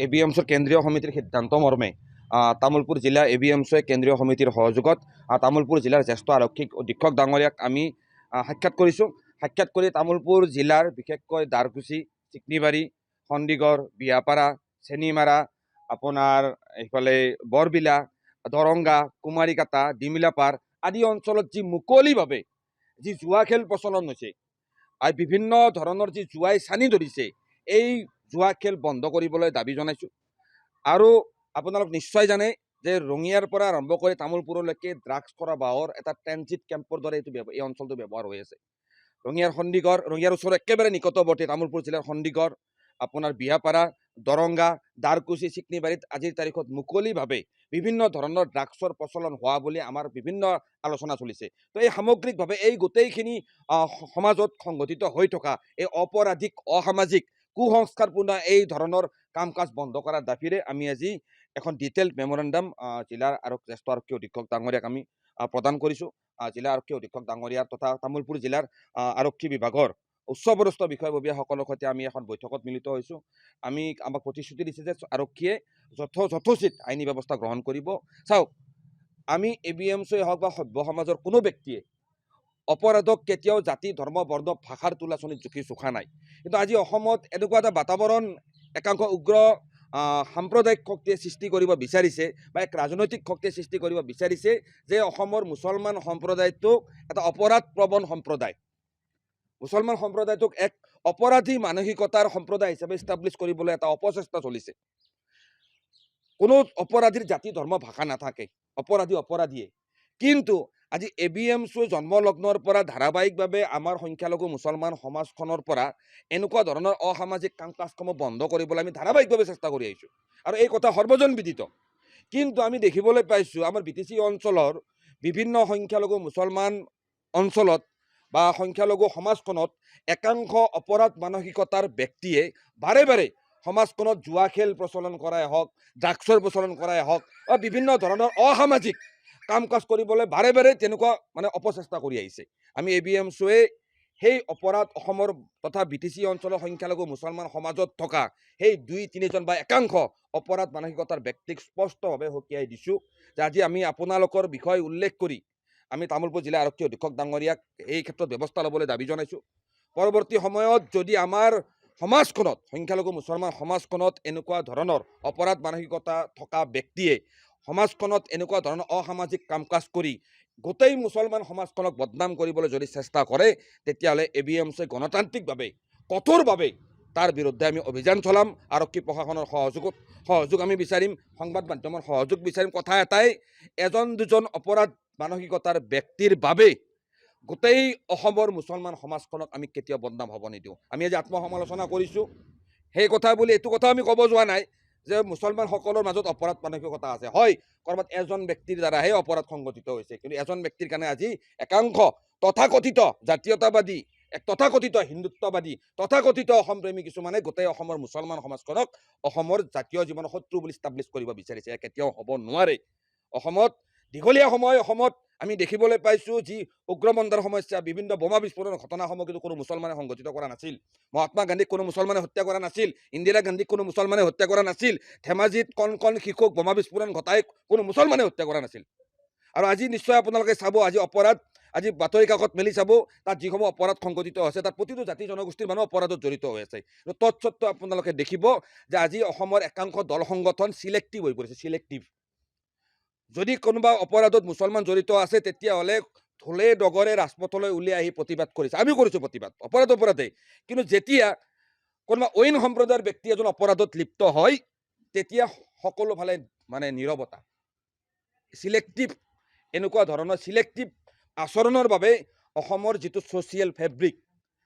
এবিএমছৰ কেন্দ্ৰীয় সমিতিৰ সিদ্ধান্ত মৰ্মে তামোলপুৰ জিলা এবিএমছই কেন্দ্ৰীয় সমিতিৰ সহযোগত তামোলপুৰ জিলাৰ জ্যেষ্ঠ আৰক্ষী অধীক্ষক ডাঙৰীয়াক আমি সাক্ষাৎ কৰিছোঁ। সাক্ষাৎ কৰি তামোলপুৰ জিলাৰ বিশেষকৈ দাৰকুচি, চিকনিবাৰী, সন্দিগড়, বিয়াপাৰা, চেনিমাৰা, আপোনাৰ এইফালে বৰবিলা, দৰংগা, কুমাৰীকাটা, ডিমিলাপাৰ আদি অঞ্চলত যি মুকলিভাৱে যি জুৱা খেল প্ৰচলন হৈছে আৰু বিভিন্ন ধৰণৰ যি জুৱাই চানি ধৰিছে, এই জুৱা খেল বন্ধ কৰিবলৈ দাবী জনাইছোঁ। আৰু আপোনালোক নিশ্চয় জানে যে ৰঙিয়াৰ পৰা আৰম্ভ কৰি তামোলপুৰলৈকে ড্ৰাগছ কৰা বাহৰ এটা ট্ৰেনজিট কেম্পৰ দৰে এই অঞ্চলটো ব্যৱহাৰ হৈ আছে। ৰঙিয়াৰ সন্দিগড়, ৰঙিয়াৰ ওচৰৰ একেবাৰে নিকটৱৰ্তী তামোলপুৰ জিলাৰ সন্দিগড়, আপোনাৰ বিয়াপাৰা, দৰংগা, দাৰকুচি, চিকনিবাৰীত আজিৰ তাৰিখত মুকলিভাৱে বিভিন্ন ধৰণৰ ড্ৰাগছৰ প্ৰচলন হোৱা বুলি আমাৰ বিভিন্ন আলোচনা চলিছে। তো এই সামগ্ৰিকভাৱে এই গোটেইখিনি সমাজত সংঘটিত হৈ থকা এই অপৰাধিক, অসামাজিক, কুসংস্কাৰপূৰ্ণ এই ধৰণৰ কাম কাজ বন্ধ কৰাৰ দাবীৰে আমি আজি এখন ডিটেইল মেমৰেণ্ডাম জিলাৰ জ্যেষ্ঠ আৰক্ষী অধীক্ষক ডাঙৰীয়াক আমি প্ৰদান কৰিছোঁ। জিলা আৰক্ষী অধীক্ষক ডাঙৰীয়া তথা তামোলপুৰ জিলাৰ আৰক্ষী বিভাগৰ উচ্চপদস্থ বিষয়ববীয়াসকলৰ সৈতে আমি এখন বৈঠকত মিলিত হৈছোঁ। আমাক প্ৰতিশ্ৰুতি দিছে যে আৰক্ষীয়ে যথোচিত আইনী ব্যৱস্থা গ্ৰহণ কৰিব। চাওক, আমি এবিএমছই হওক বা সভ্য সমাজৰ কোনো ব্যক্তিয়ে অপৰাধক কেতিয়াও জাতি, ধৰ্ম, বৰ্ণ, ভাষাৰ তুলাচনীত জোখা নাই। কিন্তু আজি অসমত এনেকুৱা এটা বাতাবৰণ একাংশ উগ্ৰ সাম্প্ৰদায়িক শক্তিয়ে সৃষ্টি কৰিব বিচাৰিছে বা এক ৰাজনৈতিক শক্তিয়ে সৃষ্টি কৰিব বিচাৰিছে যে অসমৰ মুছলমান সম্প্ৰদায়টোক এটা অপৰাধ প্ৰৱণ সম্প্ৰদায়, মুছলমান সম্প্ৰদায়টোক এক অপৰাধী মানসিকতাৰ সম্প্ৰদায় হিচাপে ইষ্টাব্লিছ কৰিবলৈ এটা অপচেষ্টা চলিছে। কোনো অপৰাধীৰ জাতি, ধৰ্ম, ভাষা নাথাকে, অপৰাধীয়ে। কিন্তু আজি এবিএমছই জন্মলগ্নৰ পৰা ধাৰাবাহিকভাৱে আমাৰ সংখ্যালঘু মুছলমান সমাজখনৰ পৰা এনেকুৱা ধৰণৰ অসামাজিক কাম কাজসমূহ বন্ধ কৰিবলৈ আমি ধাৰাবাহিকভাৱে চেষ্টা কৰি আহিছোঁ আৰু এই কথা সৰ্বজন বিদিত। কিন্তু আমি দেখিবলৈ পাইছোঁ আমাৰ BTC অঞ্চলৰ বিভিন্ন সংখ্যালঘু মুছলমান অঞ্চলত বা সংখ্যালঘু সমাজখনত একাংশ অপৰাধ মানসিকতাৰ ব্যক্তিয়ে বাৰে বাৰে সমাজখনত জুৱা খেল প্ৰচলন কৰাই হওক, ড্ৰাগছৰ প্ৰচলন কৰাই হওক বা বিভিন্ন ধৰণৰ অসামাজিক কাম কাজ কৰিবলৈ বাৰে বাৰে তেনেকুৱা অপচেষ্টা কৰি আহিছে। আমি এবিএমছয়ে সেই অপৰাধ অসমৰ তথা BTC অঞ্চলৰ সংখ্যালঘু মুছলমান সমাজত থকা সেই 2-3জন বা একাংশ অপৰাধ মানসিকতাৰ ব্যক্তিক স্পষ্টভাৱে সকীয়াই দিছোঁ যে আজি আমি আপোনালোকৰ বিষয় উল্লেখ কৰি আমি তামোলপুৰ জিলা আৰক্ষী অধীক্ষক ডাঙৰীয়াক এই ক্ষেত্ৰত ব্যৱস্থা ল'বলৈ দাবী জনাইছোঁ। পৰৱৰ্তী সময়ত যদি আমাৰ সমাজখনত, সংখ্যালঘু মুছলমান সমাজখনত এনেকুৱা ধৰণৰ অপৰাধ মানসিকতা থকা ব্যক্তিয়ে সমাজখনত এনেকুৱা ধৰণৰ অসামাজিক কাম কাজ কৰি গোটেই মুছলমান সমাজখনক বদনাম কৰিবলৈ যদি চেষ্টা কৰে, তেতিয়াহ'লে এবিএমছই গণতান্ত্ৰিকভাৱে কঠোৰভাৱে তাৰ বিৰুদ্ধে আমি অভিযান চলাম। আৰক্ষী প্ৰশাসনৰ সহযোগ আমি বিচাৰিম, সংবাদ মাধ্যমৰ সহযোগ বিচাৰিম। কথা এটাই, এজন দুজন অপৰাধ মানসিকতাৰ ব্যক্তিৰ বাবে গোটেই অসমৰ মুছলমান সমাজখনক আমি কেতিয়াও বদনাম হ'ব নিদিওঁ। আমি আজি আত্মসমালোচনা কৰিছোঁ। সেই কথা বুলি এইটো কথা আমি ক'ব যোৱা নাই যে মুছলমানসকলৰ মাজত অপৰাধ মানসিকতা আছে। হয়, ক'ৰবাত এজন ব্যক্তিৰ দ্বাৰাহে অপৰাধ সংঘটিত হৈছে, কিন্তু এজন ব্যক্তিৰ কাৰণে আজি একাংশ তথাকথিত জাতীয়তাবাদী, এক তথাকথিত হিন্দুত্ববাদী, তথাকথিত অসমপ্ৰেমী কিছুমানে গোটেই অসমৰ মুছলমান সমাজখনক অসমৰ জাতীয় জীৱনৰ শত্ৰু বুলি ইষ্টাব্লিছ কৰিব বিচাৰিছে। কেতিয়াও হ'ব নোৱাৰে। অসমত দীঘলীয়া সময় অসমত আমি দেখিবলৈ পাইছোঁ যি উগ্ৰপন্থাৰ সমস্যা, বিভিন্ন বোমা বিস্ফোৰণৰ ঘটনাসমূহ কিন্তু কোনো মুছলমানে সংঘটিত কৰা নাছিল। মহাত্মা গান্ধীক কোনো মুছলমানে হত্যা কৰা নাছিল, ইন্দিৰা গান্ধীক কোনো মুছলমানে হত্যা কৰা নাছিল, ধেমাজিত কণ শিশুক বোমা বিস্ফোৰণ ঘটাই কোনো মুছলমানে হত্যা কৰা নাছিল। আৰু আজি নিশ্চয় আপোনালোকে চাব, আজি বাতৰি কাকত মেলি চাব, তাত যিসমূহ অপৰাধ সংঘটিত হৈছে তাত প্ৰতিটো জাতি জনগোষ্ঠীৰ মানুহ অপৰাধত জড়িত হৈ আছে। তৎসত্ত্বেও আপোনালোকে দেখিব যে আজি অসমৰ একাংশ দল সংগঠন চিলেক্টিভ হৈ পৰিছে। চিলেক্টিভ যদি কোনোবা অপৰাধত মুছলমান জড়িত আছে, তেতিয়াহ'লে ঢোলে ডগৰে ৰাজপথলৈ উলিয়াই আহি প্ৰতিবাদ কৰিছে। আমি কৰিছোঁ প্ৰতিবাদ, অপৰাধে। কিন্তু যেতিয়া কোনোবা অইন সম্প্ৰদায়ৰ ব্যক্তি এজন অপৰাধত লিপ্ত হয়, তেতিয়া সকলো ফালে নীৰৱতা। চিলেক্টিভ, এনেকুৱা ধৰণৰ চিলেক্টিভ আচৰণৰ বাবে অসমৰ যিটো ছ'চিয়েল ফেব্ৰিক,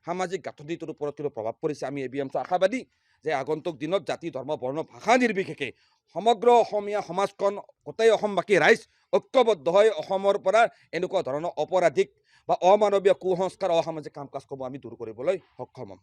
সামাজিক গাঁথনিটোৰ ওপৰত কিন্তু প্ৰভাৱ পৰিছে। আমি এবিএমছ আশাবাদী যে আগন্তুক দিনত জাতি, ধৰ্ম, বৰ্ণ, ভাষা নিৰ্বিশেষে সমগ্ৰ অসমীয়া সমাজখন, গোটেই অসমবাসী ৰাইজ ঐক্যবদ্ধ হৈ অসমৰ পৰা এনেকুৱা ধৰণৰ অপৰাধিক বা অমানৱীয় কুসংস্কাৰ, অসামাজিক কাম কাজসমূহ আমি দূৰ কৰিবলৈ সক্ষম হ'ম।